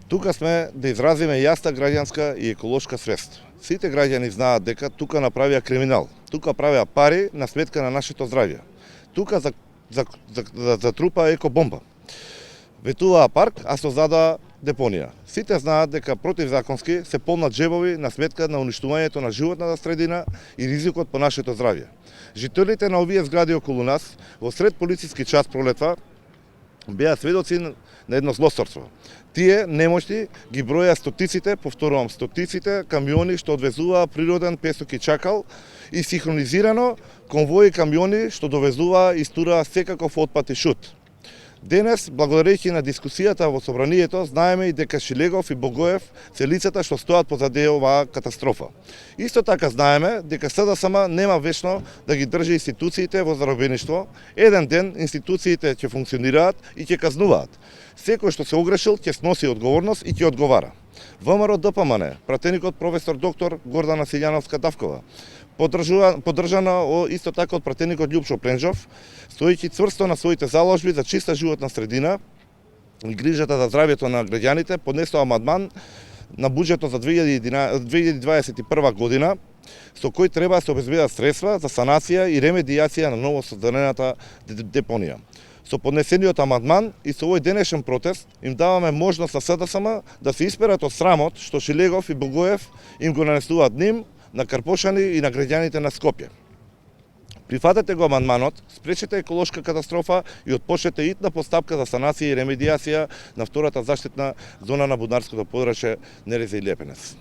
Тука сме да изразиме јасна граѓанска и еколошка свест. Сите граѓани знаат дека тука направија криминал. Тука правеа пари на сметка на нашето здравје. Тука затрупа екобомба. Ветуваа парк, а создадоа депонија. Сите знаат дека противзаконски се полнат джебови на сметка на уништувањето на животната средина и ризикот по нашето здравје. Жителите на овие згради околу нас во сред полициски час пролетва беа сведоци на едно злосторство. Тие немошти ги броја стотиците, повторувам, стотиците камиони што одвезуваа природен песок и чакал и синхронизирано конвои камиони што довезуваа и истураа секаков отпад и шут. Денес, благодарејќи на дискусијата во собранието, знаеме и дека Шилегов и Богоев се лицата што стоат позади оваа катастрофа. Исто така знаеме дека СДСМ нема вечно да ги држи институциите во заробеништво. Еден ден институциите ќе функционираат и ќе казнуваат. Секој што се огрешил ќе сноси одговорност и ќе одговара. ВМРО ДПМН, пратеникот професор доктор Гордана Силјановска-Давкова, поддржана исто така од пратеникот Љупшо Пленџов, стоејќи цврсто на своите заложби за чиста животна средина и грижата за здравјето на граѓаните, поднесоа амандман на буџетот за 2021 година, со кој треба да се обезбедат средства за санација и ремедијација на ново создадената депонија. Со поднесениот амандман и со овој денешен протест им даваме можност на СДСМ да се исперат од срамот што Шилегов и Богоев им го нанесуваат ним, на Карпошани и на граѓаните на Скопје. Прифатете го амандманот, спречете еколошка катастрофа и отпочнете итна постапка за санација и ремедијација на втората заштитна зона на Бударското подрачје Нереза и Лепенец.